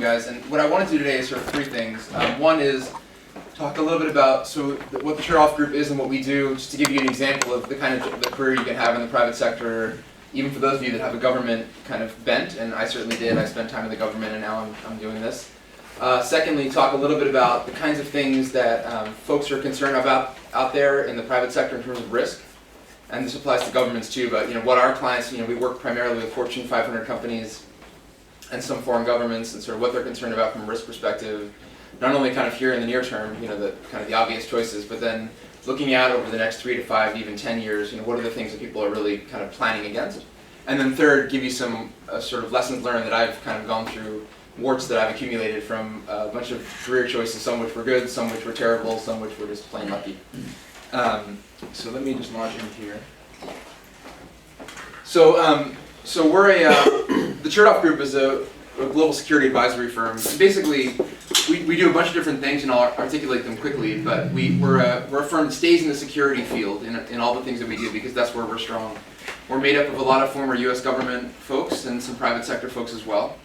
guys. And what I want to do today is sort of three things. One is talk a little bit about what the Chertoff Group is and what we do, just to give you an example of the kind of the career you can have in the private sector, even for those of you that have a government kind of bent, and I certainly did. I spent time in the government, and now I'm doing this. Secondly, talk a little bit about the kinds of things that folks are concerned about out there in the private sector in terms of risk. And this applies to governments too, but what our clients, we work primarily with Fortune 500 companies and some foreign governments, and sort of what they're concerned about from a risk perspective, not only kind of here in the near term, the kind of the obvious choices, but then looking out over the next 3 to 5, even 10 years, what are the things that people are really kind of planning against. And then third, give you some sort of lessons learned that I've kind of gone through, warts that I've accumulated from a bunch of career choices, some which were good, some which were terrible, some which were just plain lucky. So let me just launch in here. So we're the Chertoff Group is a global security advisory firm. And basically, we do a bunch of different things, and I'll articulate them quickly. But we're a firm that stays in the security field in all the things that we do, because that's where we're strong. We're made up of a lot of former U.S. government folks and some private sector folks as well.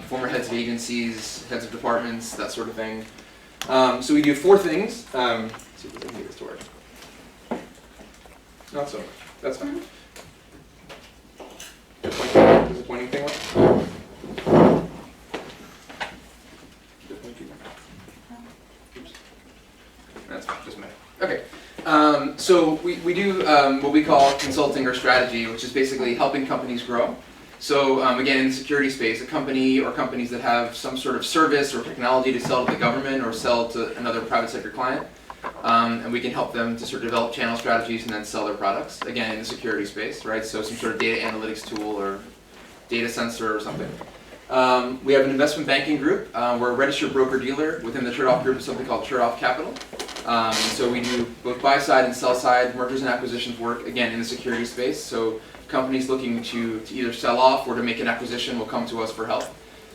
Former heads of agencies, heads of departments, that sort of thing. So we do 4 things. Let's see if I can get this to work. Not so much. That's fine. Does the pointing thing work? Oops. That's fine. Doesn't matter. Okay. So we do what we call consulting or strategy, which is basically helping companies grow. So again, in the security space, a company or companies that have some sort of service or technology to sell to the government or sell to another private sector client. And we can help them to sort of develop channel strategies and then sell their products, again, in the security space, right? So some sort of data analytics tool or data sensor or something. We have an investment banking group. We're a registered broker-dealer within the Chertoff Group, is something called Chertoff Capital. So we do both buy-side and sell-side mergers and acquisitions work, again, in the security space. So companies looking to either sell off or to make an acquisition will come to us for help.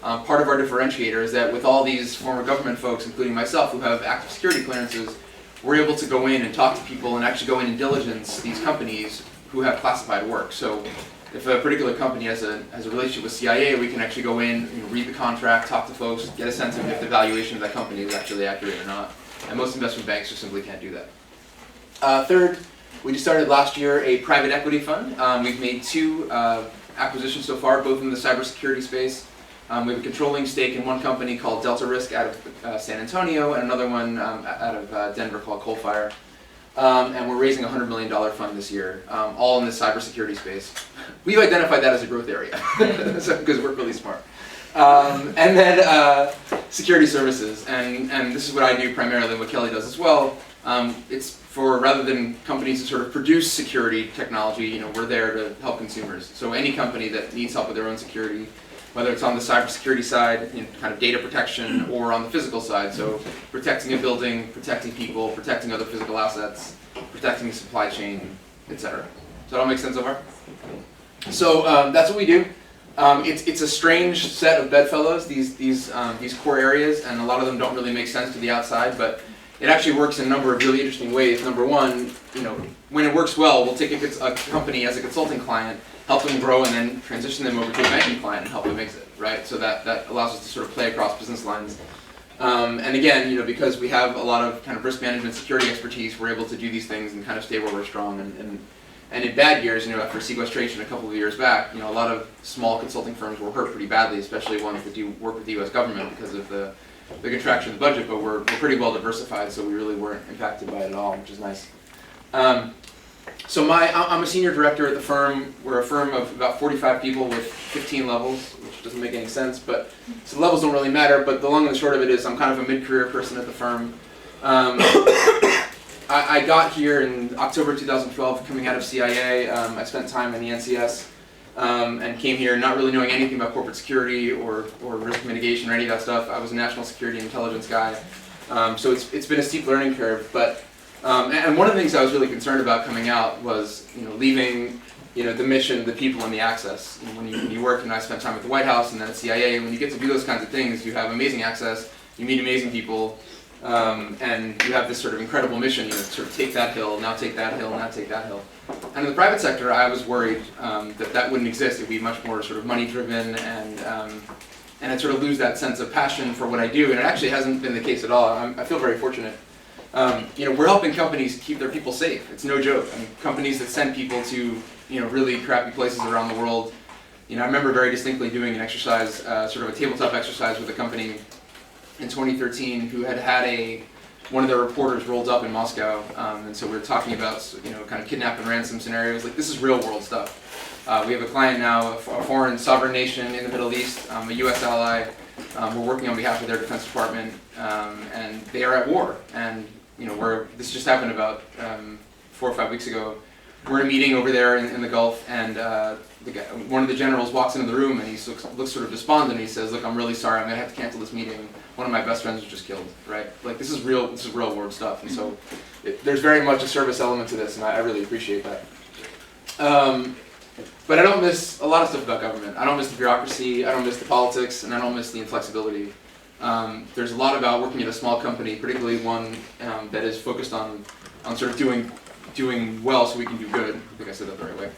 Part of our differentiator is that with all these former government folks, including myself, who have active security clearances, we're able to go in and talk to people and actually go in and diligence these companies who have classified work. So if a particular company has a relationship with CIA, we can actually go in, read the contract, talk to folks, get a sense of if the valuation of that company is actually accurate or not. And most investment banks just simply can't do that. Third, we just started last year a private equity fund. We've made 2 acquisitions so far, both in the cybersecurity space. We have a controlling stake in one company called Delta Risk out of San Antonio, and another one out of Denver called Coalfire. And we're raising a $100 million fund this year, all in the cybersecurity space. We've identified that as a growth area, because we're really smart. And then security services, and this is what I do primarily, what Kelly does as well. It's for, rather than companies to sort of produce security technology, we're there to help consumers. So any company that needs help with their own security, whether it's on the cybersecurity side, kind of data protection, or on the physical side, so protecting a building, protecting people, protecting other physical assets, protecting the supply chain, etc. Does that all make sense so far? So that's what we do. It's a strange set of bedfellows, these core areas, and a lot of them don't really make sense to the outside, but it actually works in a number of really interesting ways. Number one, when it works well, we'll take a company as a consulting client, help them grow, and then transition them over to a banking client and help them exit, right? So that allows us to sort of play across business lines. And again, because we have a lot of kind of risk management, security expertise, we're able to do these things and kind of stay where we're strong. And in bad years, after sequestration a couple of years back, a lot of small consulting firms were hurt pretty badly, especially ones that do work with the U.S. government because of the contraction of the budget. But we're pretty well diversified, so we really weren't impacted by it at all, which is nice. So I'm a senior director at the firm. We're a firm of about 45 people with 15 levels, which doesn't make any sense, but so the levels don't really matter, but the long and the short of it is I'm kind of a mid-career person at the firm. I got here in October 2012 coming out of CIA. I spent time in the NCS and came here not really knowing anything about corporate security or risk mitigation or any of that stuff. I was a national security intelligence guy. So it's been a steep learning curve, but and one of the things I was really concerned about coming out was, leaving, the mission, the people, and the access. When you work, and I spent time at the White House and then at CIA, when you get to do those kinds of things, you have amazing access, you meet amazing people, and you have this sort of incredible mission, sort of take that hill, now take that hill, now take that hill. And in the private sector, I was worried that wouldn't exist. It would be much more sort of money-driven and and I'd sort of lose that sense of passion for what I do, and it actually hasn't been the case at all. I feel very fortunate. We're helping companies keep their people safe. It's no joke. I mean, companies that send people to really crappy places around the world. I remember very distinctly doing an exercise, sort of a tabletop exercise with a company in 2013 who had one of their reporters rolled up in Moscow, and so we were talking about kind of kidnap and ransom scenarios. Like, this is real world stuff. We have a client now, a foreign sovereign nation in the Middle East, a U.S. ally. We're working on behalf of their Defense Department, and they are at war. And this just happened about 4 or 5 weeks ago. We're in a meeting over there in the Gulf, and one of the generals walks into the room, and he looks sort of despondent. He says, "Look, I'm really sorry. I'm going to have to cancel this meeting. One of my best friends was just killed." Right? Like, this is real world stuff. And so there's very much a service element to this, and I really appreciate that. But I don't miss a lot of stuff about government. I don't miss the bureaucracy. I don't miss the politics, and I don't miss the inflexibility. There's a lot about working at a small company, particularly one that is focused on sort of doing well so we can do good. I think I said that the right way.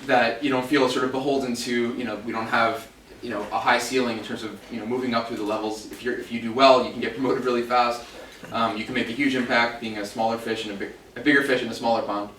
That you don't feel sort of beholden to, we don't have, a high ceiling in terms of, moving up through the levels. If you do well, you can get promoted really fast. You can make a huge impact being a smaller fish and a bigger fish in a smaller pond.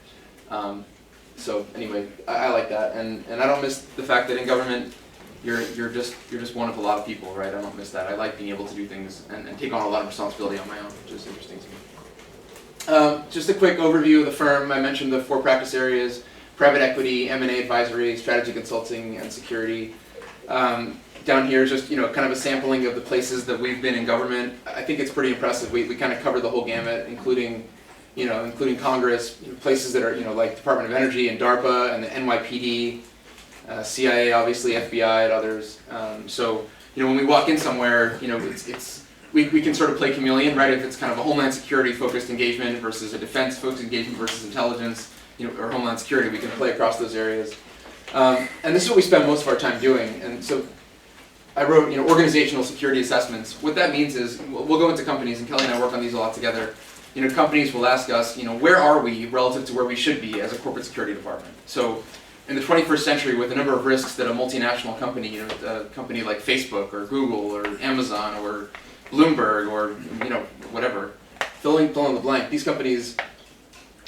So anyway, I like that, and I don't miss the fact that in government, you're just one of a lot of people, right? I don't miss that. I like being able to do things and take on a lot of responsibility on my own, which is interesting to me. Just a quick overview of the firm. I mentioned the 4 practice areas: private equity, M&A advisory, strategy consulting, and security. Down here is just kind of a sampling of the places that we've been in government. I think it's pretty impressive. We kind of cover the whole gamut, including Congress, places that are like Department of Energy and DARPA and the NYPD, CIA, obviously FBI and others. So when we walk in somewhere, we can sort of play chameleon, right? If it's kind of a Homeland Security focused engagement versus a defense focused engagement versus intelligence, or Homeland Security, we can play across those areas. And this is what we spend most of our time doing. And so I wrote, organizational security assessments. What that means is we'll go into companies, and Kelly and I work on these a lot together. Companies will ask us, where are we relative to where we should be as a corporate security department? So in the 21st century, with the number of risks that a multinational company, a company like Facebook or Google or Amazon or Bloomberg or whatever, fill in the blank, these companies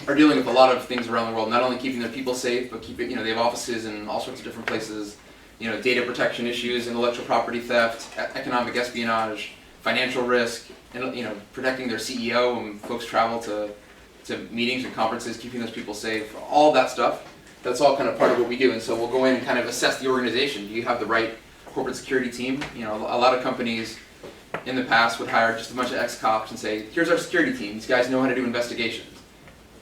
are dealing with a lot of things around the world, not only keeping their people safe, but they have offices in all sorts of different places, data protection issues, intellectual property theft, economic espionage, financial risk, and protecting their CEO when folks travel to meetings and conferences, keeping those people safe, all that stuff. That's all kind of part of what we do. And so we'll go in and kind of assess the organization. Do you have the right corporate security team? A lot of companies in the past would hire just a bunch of ex-cops and say, here's our security team. These guys know how to do investigations.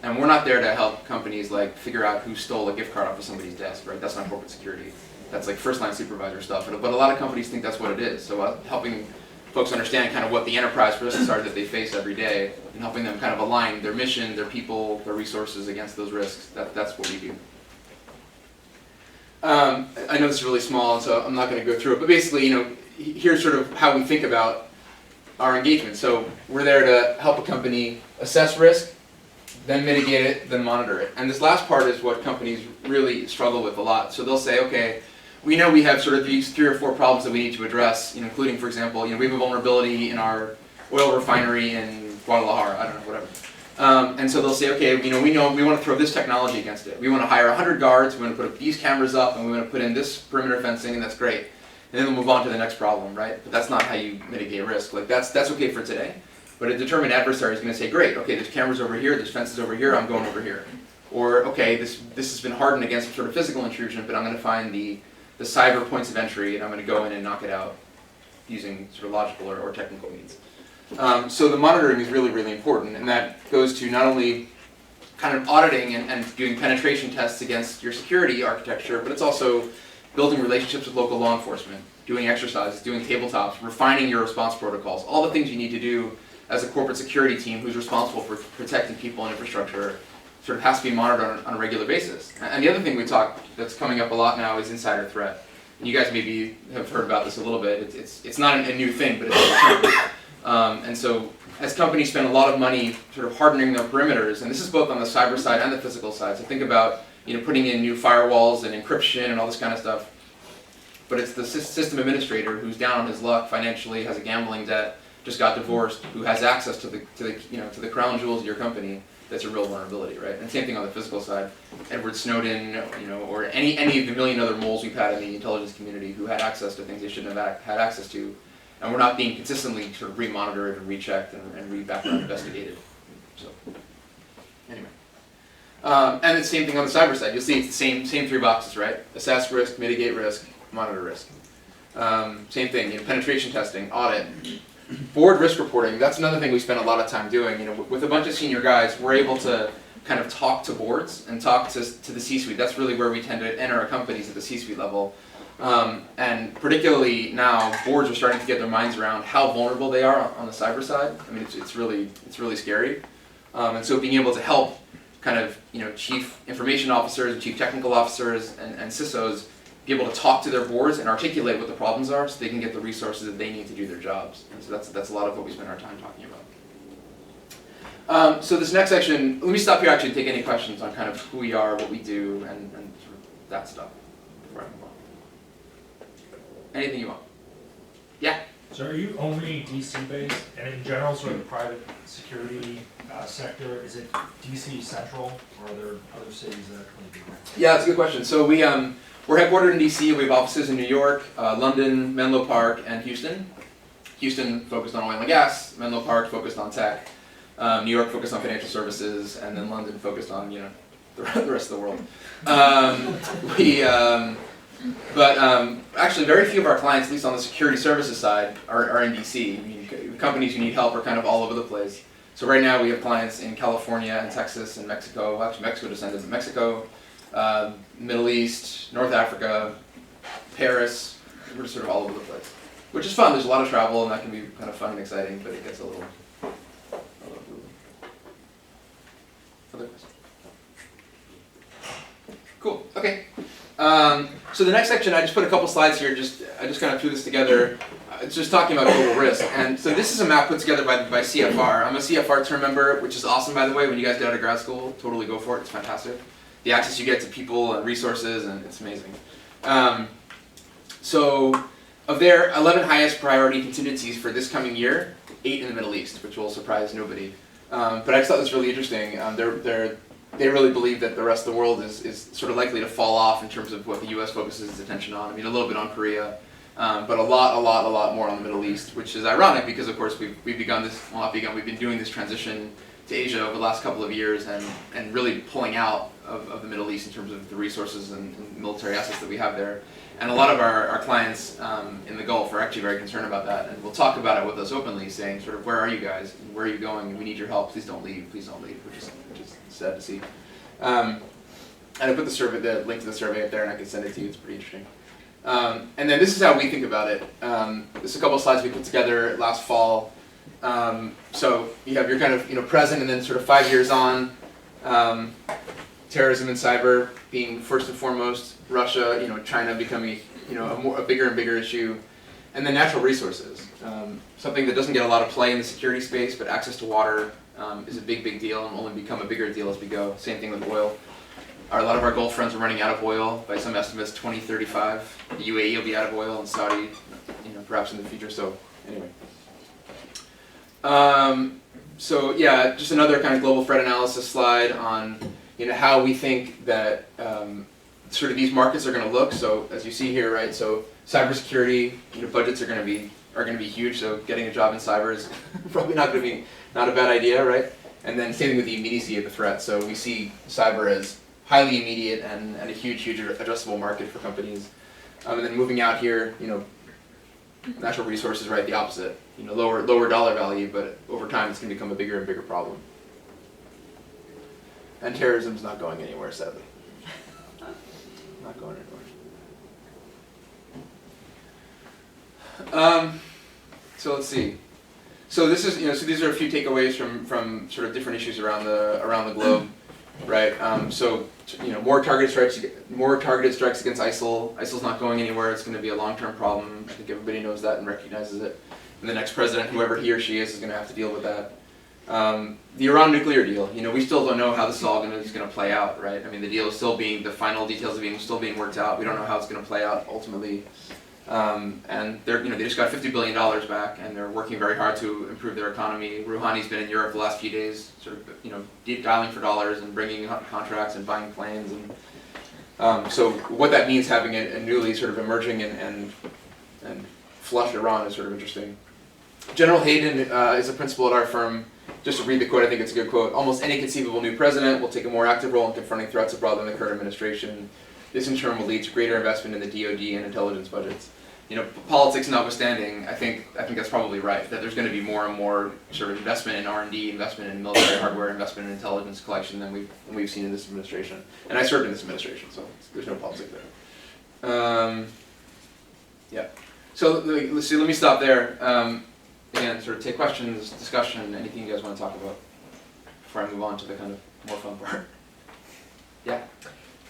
And we're not there to help companies like figure out who stole a gift card off of somebody's desk, right? That's not corporate security. That's like first line supervisor stuff. But a lot of companies think that's what it is. So helping folks understand kind of what the enterprise risks are that they face every day, and helping them kind of align their mission, their people, their resources against those risks. That's what we do. I know this is really small, so I'm not going to go through it. But basically, here's sort of how we think about our engagement. So we're there to help a company assess risk, then mitigate it, then monitor it. And this last part is what companies really struggle with a lot. So they'll say, okay, we know we have sort of these 3 or 4 problems that we need to address, including, for example, we have a vulnerability in our oil refinery in Guadalajara, I don't know, whatever. And so they'll say, okay, we know we want to throw this technology against it. We want to hire 100 guards, we want to put these cameras up, and we want to put in this perimeter fencing, and that's great. And then we'll move on to the next problem, right? But that's not how you mitigate risk. Like, that's okay for today. But a determined adversary is going to say, great, okay, there's cameras over here, there's fences over here, I'm going over here. Or, okay, this has been hardened against some sort of physical intrusion, but I'm going to find the cyber points of entry, and I'm going to go in and knock it out using sort of logical or technical means. So the monitoring is really, really important, and that goes to not only kind of auditing and doing penetration tests against your security architecture, but it's also building relationships with local law enforcement, doing exercises, doing tabletops, refining your response protocols, all the things you need to do as a corporate security team who's responsible for protecting people and infrastructure sort of has to be monitored on a regular basis. And the other thing we talk that's coming up a lot now is insider threat. And you guys maybe have heard about this a little bit. It's not a new thing, but it's a term. And so as companies spend a lot of money sort of hardening their perimeters, and this is both on the cyber side and the physical side, so think about putting in new firewalls and encryption and all this kind of stuff. but it's the system administrator who's down on his luck financially, has a gambling debt, just got divorced, who has access to the crown jewels of your company. That's a real vulnerability, right? And same thing on the physical side. Edward Snowden, or any of the million other moles we've had in the intelligence community who had access to things they shouldn't have had access to, and we're not being consistently sort of re-monitored and rechecked and re-background investigated. So, anyway. And the same thing on the cyber side. You'll see it's the same three boxes, right? Assess risk, mitigate risk, monitor risk. Same thing, penetration testing, audit. Board risk reporting, that's another thing we spend a lot of time doing. With a bunch of senior guys, we're able to kind of talk to boards and talk to the C-suite. That's really where we tend to enter our companies, at the C-suite level. And particularly now, boards are starting to get their minds around how vulnerable they are on the cyber side. I mean, it's really scary. And so being able to help kind of chief information officers, chief technical officers, and CISOs be able to talk to their boards and articulate what the problems are, so they can get the resources that they need to do their jobs. And so that's a lot of what we spend our time talking about. So this next section, let me stop here actually and take any questions on kind of who we are, what we do, and sort of that stuff before I move on. Anything you want? Yeah? So are you only DC based, and in general, sort of the private security sector, is it DC central, or are there other cities that actually do that? Yeah, that's a good question. So we're headquartered in DC. We have offices in New York, London, Menlo Park, and Houston. Houston focused on oil and gas, Menlo Park focused on tech, New York focused on financial services, and then London focused on the rest of the world. Actually, very few of our clients, at least on the security services side, are in DC. I mean, companies who need help are kind of all over the place. So right now we have clients in California and Texas and Mexico. Well, actually, Mexico descendants in Mexico, Middle East, North Africa, Paris. We're just sort of all over the place, which is fun. There's a lot of travel, and that can be kind of fun and exciting, but it gets a little brutal. Other questions? Cool. Okay. So the next section, I just put a couple slides here. I just kind of threw this together. It's just talking about global risk. And so this is a map put together by CFR. I'm a CFR term member, which is awesome, by the way. When you guys get out of grad school, totally go for it. It's fantastic. The access you get to people and resources, and it's amazing. So of their 11 highest priority contingencies for this coming year, 8 in the Middle East, which will surprise nobody. But I just thought this was really interesting. They really believe that the rest of the world is sort of likely to fall off in terms of what the U.S. focuses its attention on. I mean, a little bit on Korea, but a lot more on the Middle East, which is ironic because, of course, we've been doing this transition to Asia over the last couple of years and really pulling out of the Middle East in terms of the resources and military assets that we have there. And a lot of our clients in the Gulf are actually very concerned about that, and will talk about it with us openly, saying sort of, where are you guys? Where are you going? We need your help. Please don't leave, which is sad to see. And I put the link to the survey up there, and I can send it to you. It's pretty interesting. And then this is how we think about it. This is a couple of slides we put together last fall. So you have your kind of present, and then sort of 5 years on. Terrorism and cyber being first and foremost, Russia, China becoming a bigger and bigger issue, and then natural resources. Something that doesn't get a lot of play in the security space, but access to water is a big deal, and will only become a bigger deal as we go. Same thing with oil. A lot of our Gulf friends are running out of oil. By some estimates, 2035. The UAE will be out of oil, and Saudi, perhaps in the future. So anyway. So yeah, just another kind of global threat analysis slide on how we think that sort of these markets are going to look. So as you see here, right? So cybersecurity, budgets are going to be huge. So getting a job in cyber is probably not a bad idea, right? And then same thing with the immediacy of the threat. So we see cyber as highly immediate and a huge addressable market for companies. And then moving out here, natural resources, right? The opposite. Lower dollar value, but over time it's going to become a bigger and bigger problem. And terrorism's not going anywhere, sadly. Not going anywhere. So let's see. So this is, so these are a few takeaways from sort of different issues around the globe, right? So more targeted strikes against ISIL. ISIL's not going anywhere. It's going to be a long-term problem. I think everybody knows that and recognizes it. And the next president, whoever he or she is going to have to deal with that. The Iran nuclear deal, we still don't know how this is all going to play out, right? I mean, the deal is still the final details are still being worked out. We don't know how it's going to play out ultimately. And they just got $50 billion back, and they're working very hard to improve their economy. Rouhani's been in Europe the last few days, sort of, deep dialing for dollars and bringing contracts and buying planes. And so what that means, having a newly sort of emerging and flush Iran, is sort of interesting. General Hayden is a principal at our firm. Just to read the quote, I think it's a good quote. "Almost any conceivable new president will take a more active role in confronting threats abroad than the current administration. This in turn will lead to greater investment in the DoD and intelligence budgets." Politics notwithstanding, I think that's probably right, that there's going to be more and more sort of investment in R&D, investment in military hardware, investment in intelligence collection than we've seen in this administration. And I served in this administration, so there's no politics there. Yeah. So let me stop there. Again, sort of take questions, discussion, anything you guys want to talk about before I move on to the kind of more fun part. Yeah.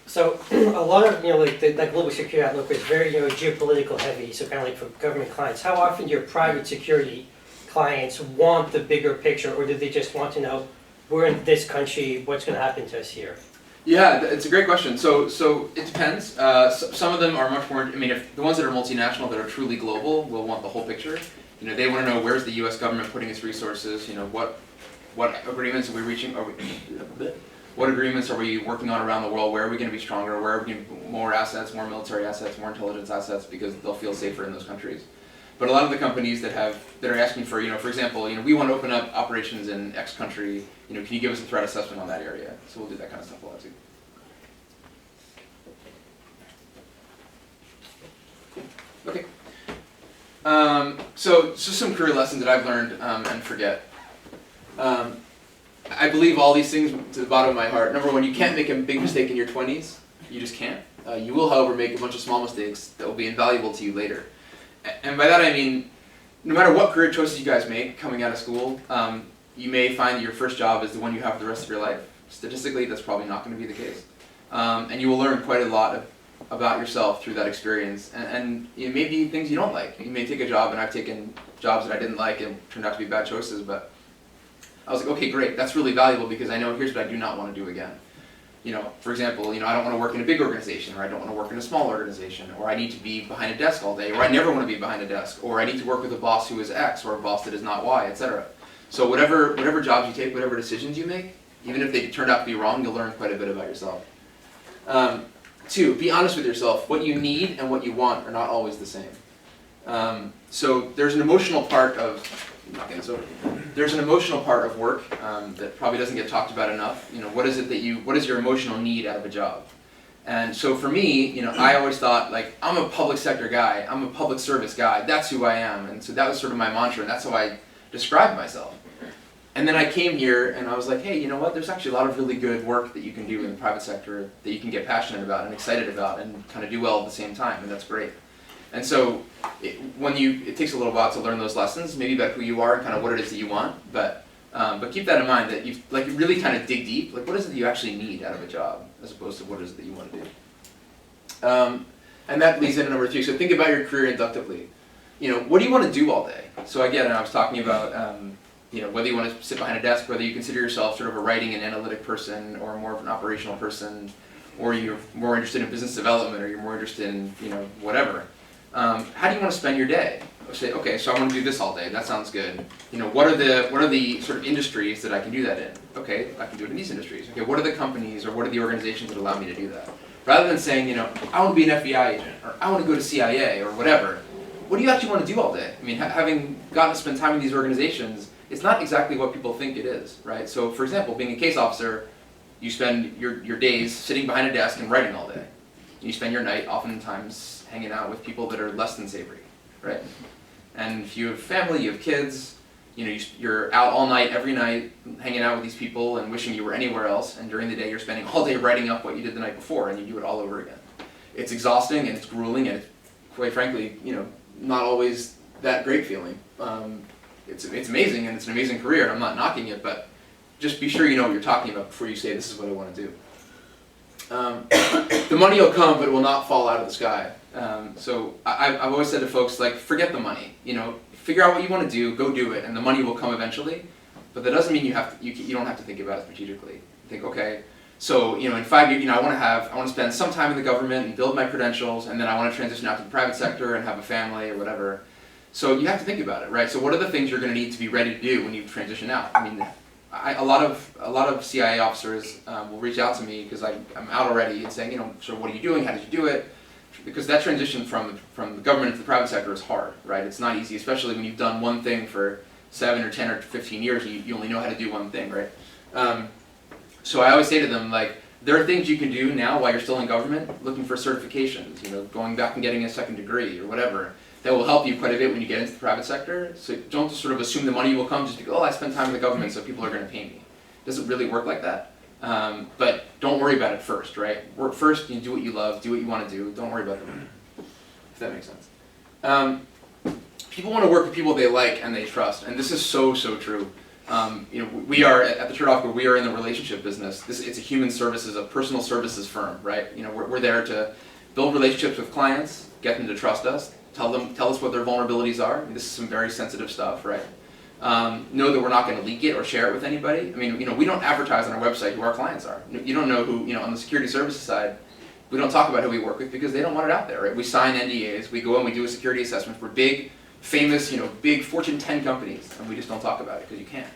So a lot of that global security outlook is very geopolitical heavy. So kind of like for government clients, how often do your private security clients want the bigger picture, or do they just want to know we're in this country, what's going to happen to us here? Yeah, it's a great question. So it depends. Some of them are much more. I mean, if the ones that are multinational, that are truly global, will want the whole picture. They want to know where's the U.S. government putting its resources. What agreements are we reaching? What agreements are we working on around the world? Where are we going to be stronger? Where are we going to get more assets, more military assets, more intelligence assets, because they'll feel safer in those countries. But a lot of the companies that are asking for, for example, we want to open up operations in X country. Can you give us a threat assessment on that area? So we'll do that kind of stuff a lot too. Okay. So just some career lessons that I've learned and forget. I believe all these things to the bottom of my heart. Number one, you can't make a big mistake in your 20s. You just can't. You will, however, make a bunch of small mistakes that will be invaluable to you later. And by that I mean, no matter what career choices you guys make coming out of school, you may find that your first job is the one you have for the rest of your life. Statistically, that's probably not going to be the case. And you will learn quite a lot about yourself through that experience. And it may be things you don't like. You may take a job, and I've taken jobs that I didn't like and turned out to be bad choices, but I was like, okay, great, that's really valuable because I know here's what I do not want to do again. For example, I don't want to work in a big organization, or I don't want to work in a small organization, or I need to be behind a desk all day, or I never want to be behind a desk, or I need to work with a boss who is X, or a boss that is not Y, etc. So whatever jobs you take, whatever decisions you make, even if they turned out to be wrong, you'll learn quite a bit about yourself. 2, be honest with yourself. What you need and what you want are not always the same. So there's an emotional part of There's an emotional part of work that probably doesn't get talked about enough. What is your emotional need out of a job? And so for me, I always thought, like, I'm a public sector guy, I'm a public service guy, that's who I am. And so that was sort of my mantra, and that's how I described myself. And then I came here and I was like, hey, you know what, there's actually a lot of really good work that you can do in the private sector that you can get passionate about and excited about and kind of do well at the same time, and that's great. And so it takes a little while to learn those lessons, maybe about who you are and kind of what it is that you want, but keep that in mind, that you really kind of dig deep, like what is it that you actually need out of a job as opposed to what is it that you want to do. And that leads into number 3, so think about your career inductively. What do you want to do all day? So again, I was talking about whether you want to sit behind a desk, whether you consider yourself sort of a writing and analytic person or more of an operational person, or you're more interested in business development, or you're more interested in whatever. How do you want to spend your day? Say, okay, so I want to do this all day. That sounds good. What are the sort of industries that I can do that in? Okay, I can do it in these industries. Okay, what are the companies or what are the organizations that allow me to do that? Rather than saying, I want to be an FBI agent, or I want to go to CIA, or whatever. What do you actually want to do all day? I mean, having gotten to spend time in these organizations, it's not exactly what people think it is, right? So, for example, being a case officer, you spend your days sitting behind a desk and writing all day. You spend your night oftentimes hanging out with people that are less than savory, right? And if you have family, you have kids, you're out all night, every night, hanging out with these people and wishing you were anywhere else, and during the day you're spending all day writing up what you did the night before, and you do it all over again. It's exhausting, and it's grueling, and it's, quite frankly, not always that great feeling. It's amazing, and it's an amazing career, and I'm not knocking it, but just be sure you know what you're talking about before you say, this is what I want to do. The money will come, but it will not fall out of the sky. So I've always said to folks, like, forget the money. Figure out what you want to do, go do it, and the money will come eventually. But that doesn't mean you don't have to think about it strategically. Think, okay, so in 5 years, I want to spend some time in the government and build my credentials, and then I want to transition out to the private sector and have a family or whatever. So you have to think about it, right? So what are the things you're going to need to be ready to do when you transition out? I mean, a lot of CIA officers will reach out to me because I'm out already and saying, so what are you doing? How did you do it? Because that transition from the government to the private sector is hard, right? It's not easy, especially when you've done one thing for 7 or 10 or 15 years. You only know how to do one thing, right? So I always say to them, like, there are things you can do now while you're still in government, looking for certifications, going back and getting a second degree or whatever, that will help you quite a bit when you get into the private sector. So don't just sort of assume the money will come just because, I spent time in the government, so people are going to pay me. It doesn't really work like that. But don't worry about it first, right? Work first, you do what you love, do what you want to do, don't worry about the money, if that makes sense. People want to work with people they like and they trust, and this is so true. We are, at the Chertoff Group, we are in the relationship business. It's a human services, a personal services firm, right? We're there to build relationships with clients, get them to trust us, tell us what their vulnerabilities are. I mean, this is some very sensitive stuff, right? Know that we're not going to leak it or share it with anybody. I mean, we don't advertise on our website who our clients are. You don't know who, on the security services side, we don't talk about who we work with because they don't want it out there, right? We sign NDAs, we go and we do a security assessment for big, famous, big Fortune 10 companies, and we just don't talk about it because you can't,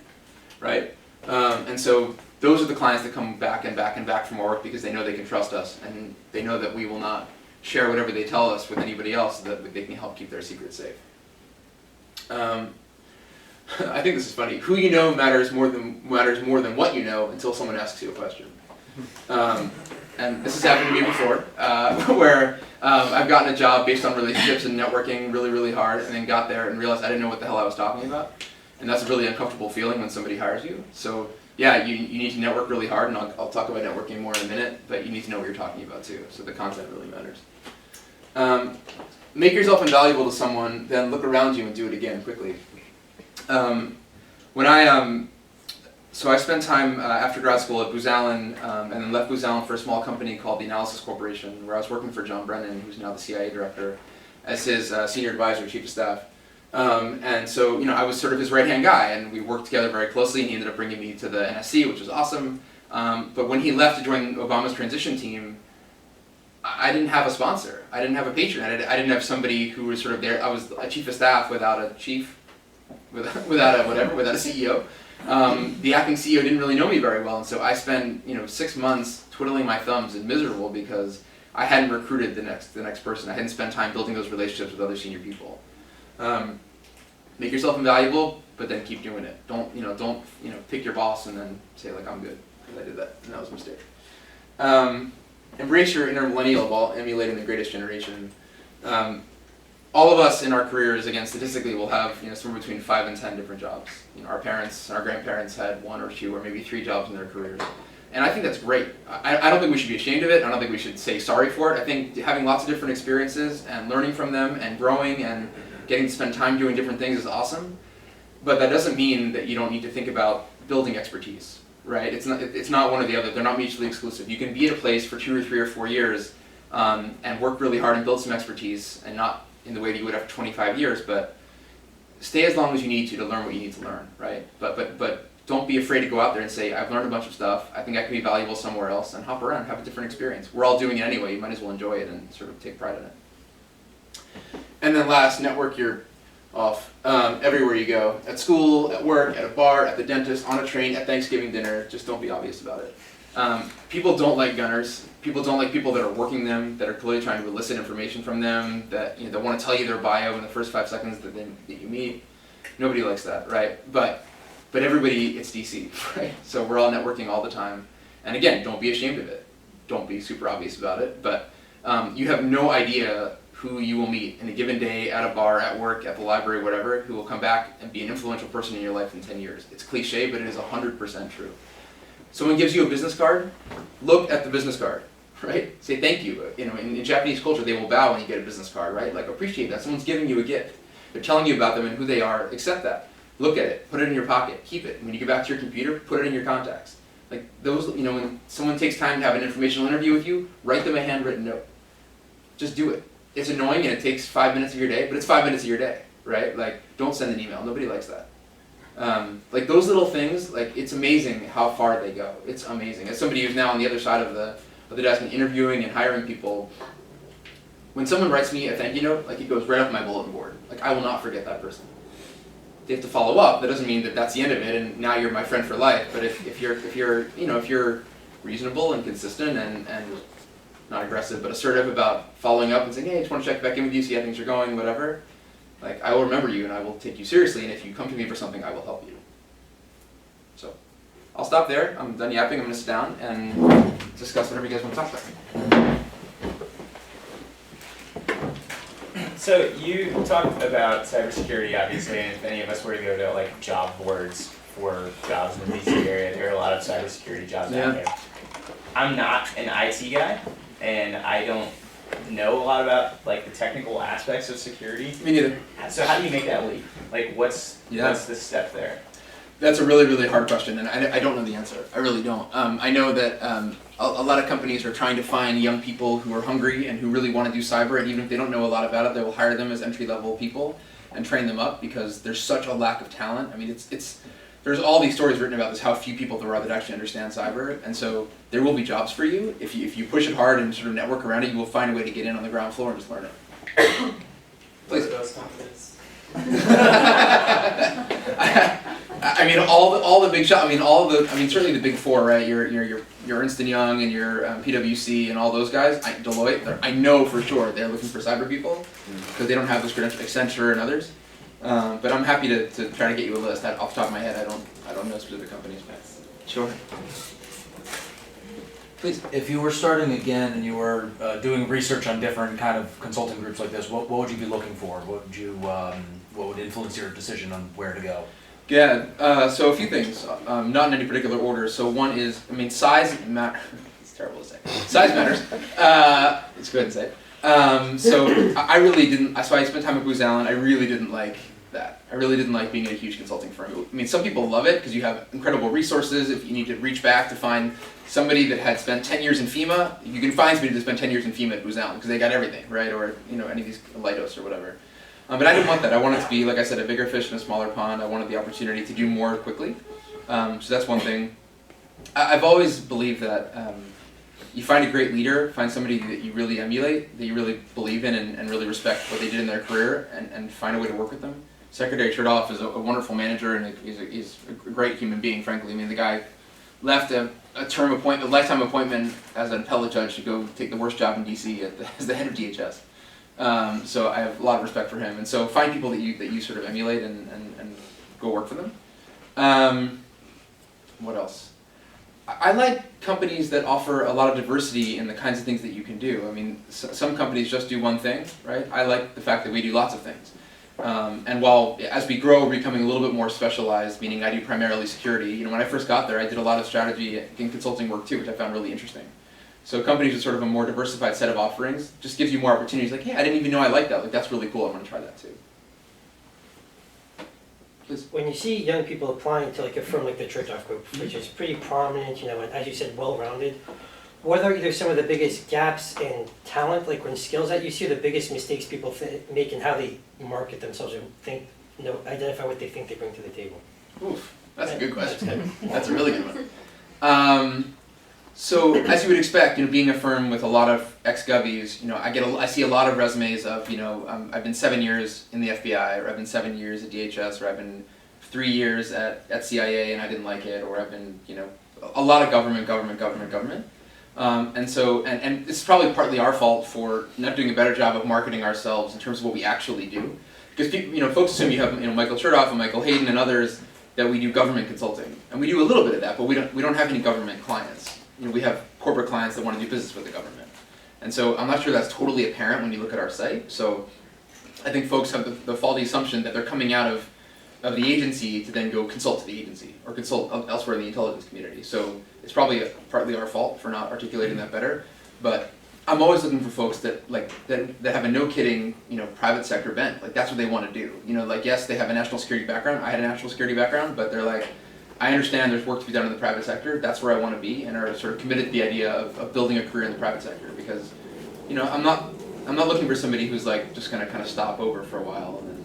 right? And so those are the clients that come back and back and back from our work because they know they can trust us, and they know that we will not share whatever they tell us with anybody else, so that they can help keep their secrets safe. I think this is funny. Who you know matters more than what you know until someone asks you a question. And this has happened to me before, where I've gotten a job based on relationships and networking really hard, and then got there and realized I didn't know what the hell I was talking about. And that's a really uncomfortable feeling when somebody hires you. So yeah, you need to network really hard, and I'll talk about networking more in a minute, but you need to know what you're talking about too, so the content really matters. Make yourself invaluable to someone, then look around you and do it again quickly. So I spent time after grad school at Booz Allen, and then left Booz Allen for a small company called the Analysis Corporation, where I was working for John Brennan, who's now the CIA director, as his senior advisor, chief of staff. And so, I was sort of his right-hand guy, and we worked together very closely, and he ended up bringing me to the NSC, which was awesome. But when he left to join Obama's transition team, I didn't have a sponsor. I didn't have a patron. I didn't have somebody who was sort of there. I was a chief of staff without a chief, without a CEO. The acting CEO didn't really know me very well, and so I spent 6 months twiddling my thumbs and miserable because I hadn't recruited the next person. I hadn't spent time building those relationships with other senior people. Make yourself invaluable, but then keep doing it. Don't pick your boss and then say like I'm good because I did that and that was a mistake. Embrace your inner millennial while emulating the greatest generation. All of us in our careers, again, statistically, will have somewhere between 5 and 10 different jobs. Our parents, our grandparents had 1 or 2 or maybe 3 jobs in their careers. And I think that's great. I don't think we should be ashamed of it. I don't think we should say sorry for it. I think having lots of different experiences and learning from them and growing and getting to spend time doing different things is awesome. But that doesn't mean that you don't need to think about building expertise, right? It's not one or the other. They're not mutually exclusive. You can be at a place for 2 or 3 or 4 years and work really hard and build some expertise, and not in the way that you would after 25 years, but stay as long as you need to learn what you need to learn, right? But don't be afraid to go out there and say, I've learned a bunch of stuff, I think I can be valuable somewhere else, and hop around, have a different experience. We're all doing it anyway, you might as well enjoy it and sort of take pride in it. And then last, network your off everywhere you go. At school, at work, at a bar, at the dentist, on a train, at Thanksgiving dinner, just don't be obvious about it. People don't like gunners. People don't like people that are working them, that are clearly trying to elicit information from them, that that want to tell you their bio in the first 5 seconds that you meet. Nobody likes that, right? But everybody, it's DC, right? So we're all networking all the time. And again, don't be ashamed of it. Don't be super obvious about it. But you have no idea who you will meet in a given day, at a bar, at work, at the library, whatever, who will come back and be an influential person in your life in 10 years. It's cliche, but it is 100% true. Someone gives you a business card, look at the business card, right? Say thank you. In Japanese culture, they will bow when you get a business card, right? Like, appreciate that. Someone's giving you a gift. They're telling you about them and who they are. Accept that. Look at it. Put it in your pocket. Keep it. When you get back to your computer, put it in your contacts. Like those, when someone takes time to have an informational interview with you, write them a handwritten note. Just do it. It's annoying and it takes 5 minutes of your day, but it's 5 minutes of your day, right? Like, don't send an email. Nobody likes that. Like those little things, like it's amazing how far they go. It's amazing. As somebody who's now on the other side of the desk and interviewing and hiring people, when someone writes me a thank you note, like it goes right up my bulletin board. Like I will not forget that person. They have to follow up. That doesn't mean that that's the end of it, and now you're my friend for life. But if you're reasonable and consistent and not aggressive but assertive about following up and saying, hey, I just want to check back in with you, see how things are going, whatever. Like I will remember you and I will take you seriously. And if you come to me for something, I will help you. So I'll stop there. I'm done yapping. I'm going to sit down and discuss whatever you guys want to talk about. So you talked about cybersecurity, obviously, and if any of us were to go to like job boards for jobs in the DC area, there are a lot of cybersecurity jobs out there. I'm not an IT guy, and I don't know a lot about like the technical aspects of security. Me neither. So how do you make that leap? Like what's the step there? That's a really, really hard question, and I don't know the answer. I really don't. I know that a lot of companies are trying to find young people who are hungry and who really want to do cyber, and even if they don't know a lot about it, they will hire them as entry-level people and train them up because there's such a lack of talent. I mean, there's all these stories written about this, how few people there are that actually understand cyber, and so there will be jobs for you. If you push it hard and sort of network around it, you will find a way to get in on the ground floor and just learn it. Please. I mean, all the big shops. I mean, certainly the big four, right? Your Ernst & Young and your PwC and all those guys. Deloitte. I know for sure they're looking for cyber people because they don't have those credentials. Accenture and others. But I'm happy to try to get you a list. Off the top of my head, I don't know specific companies. Sure. Please. If you were starting again and you were doing research on different kind of consulting groups like this, what would you be looking for? What would influence your decision on where to go? Yeah, so a few things, not in any particular order. So one is, size matters. It's terrible to say. Size matters. Let's go ahead and say it. So I really didn't, so I spent time at Booz Allen. I really didn't like that. I really didn't like being in a huge consulting firm. I mean, some people love it because you have incredible resources. If you need to reach back to find somebody that had spent 10 years in FEMA, you can find somebody that spent 10 years in FEMA at Booz Allen because they got everything, right? Or any of these Leidos or whatever. But I didn't want that. I wanted to be, like I said, a bigger fish in a smaller pond. I wanted the opportunity to do more quickly. So that's one thing. I've always believed that you find a great leader, find somebody that you really emulate, that you really believe in and really respect what they did in their career, and find a way to work with them. Secretary Chertoff is a wonderful manager, and he's a great human being, frankly. I mean, the guy left a lifetime appointment as an appellate judge to go take the worst job in DC as the head of DHS. So I have a lot of respect for him, and so find people that you sort of emulate and go work for them. What else? I like companies that offer a lot of diversity in the kinds of things that you can do. I mean, some companies just do one thing, right? I like the fact that we do lots of things. And while as we grow, we're becoming a little bit more specialized, meaning I do primarily security. When I first got there, I did a lot of strategy and consulting work too, which I found really interesting. So companies with sort of a more diversified set of offerings just gives you more opportunities. Like, hey, I didn't even know I liked that. Like, that's really cool. I want to try that too. Please. When you see young people applying to like a firm like the Chertoff Group, which is pretty prominent, and as you said, well-rounded, what are either some of the biggest gaps in talent, like when skills that you see, the biggest mistakes people make in how they market themselves and identify what they think they bring to the table? Oof, that's a good question. That's a really good one. So as you would expect, being a firm with a lot of ex-govies, I see a lot of resumes of, I've been 7 years in the FBI, or I've been 7 years at DHS, or I've been 3 years at CIA and I didn't like it, or I've been, a lot of government. And it's probably partly our fault for not doing a better job of marketing ourselves in terms of what we actually do. Because people, folks assume you have, Michael Chertoff and Michael Hayden and others that we do government consulting, and we do a little bit of that, but we don't have any government clients. We have corporate clients that want to do business with the government. And so I'm not sure that's totally apparent when you look at our site. So I think folks have the faulty assumption that they're coming out of the agency to then go consult to the agency or consult elsewhere in the intelligence community. So it's probably partly our fault for not articulating that better. But I'm always looking for folks that have a no-kidding, private sector bent. Like that's what they want to do. Yes, they have a national security background. I had a national security background, but they're like, I understand there's work to be done in the private sector. That's where I want to be, and are sort of committed to the idea of building a career in the private sector. Because, I'm not looking for somebody who's like just going to kind of stop over for a while and then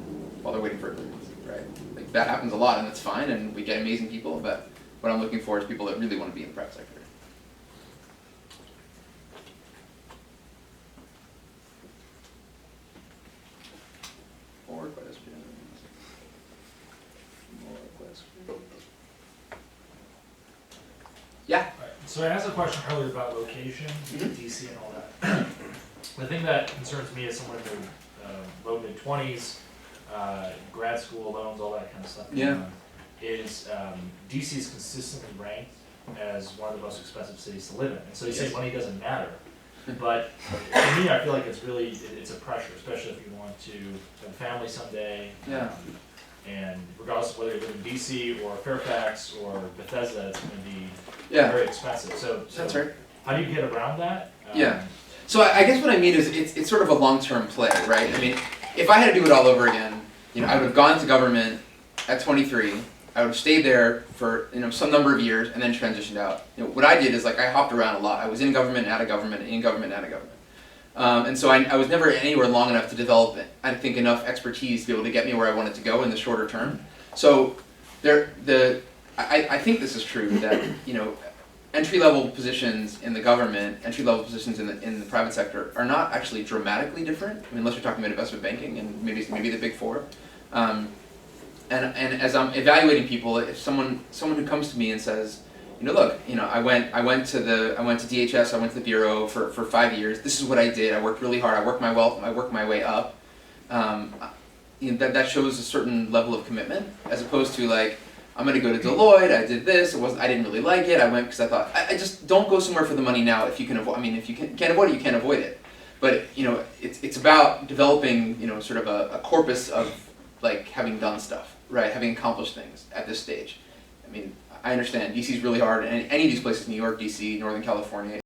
while they're waiting for a clearance, right? Like that happens a lot, and that's fine, and we get amazing people, but what I'm looking for is people that really want to be in the private sector. More questions? More questions? Yeah? Right, so I asked a question earlier about location, Mhm. DC and all that. The thing that concerns me as someone in their low mid-20s, grad school loans, all that kind of stuff, going Yeah. on, is DC is consistently ranked as one of the most expensive cities to live in. And so you say Yes. money doesn't matter, but for me, I feel like it's really, it's a pressure, especially if you want to have a family someday. Yeah. And regardless of whether you live in DC or Fairfax or Bethesda, it's gonna be Yeah, very expensive. So that's right. how do you get around that? Yeah. So I guess what I mean is it's sort of a long-term play, right? I mean, if I had to do it all over again, I would have gone to government at 23. I would have stayed there for some number of years and then transitioned out. What I did is I hopped around a lot. I was in government, out of government, in government, out of government. And so I was never anywhere long enough to develop, I think, enough expertise to be able to get me where I wanted to go in the shorter term. So I think this is true that entry-level positions in the government, entry-level positions in the private sector are not actually dramatically different. I mean, unless you're talking about investment banking and maybe the big four. And as I'm evaluating people, if someone who comes to me and says, look, I went to DHS, I went to the bureau for 5 years. This is what I did. I worked really hard. I worked my way up. That shows a certain level of commitment, as opposed to I'm going to go to Deloitte. I did this. I didn't really like it. I went because I thought I just don't go somewhere for the money now if you can avoid. I mean, if you can't avoid it, you can't avoid it. But it's about developing sort of a corpus of having done stuff, right? Having accomplished things at this stage. I mean, I understand DC's really hard, and any of these places, New York, DC, Northern California.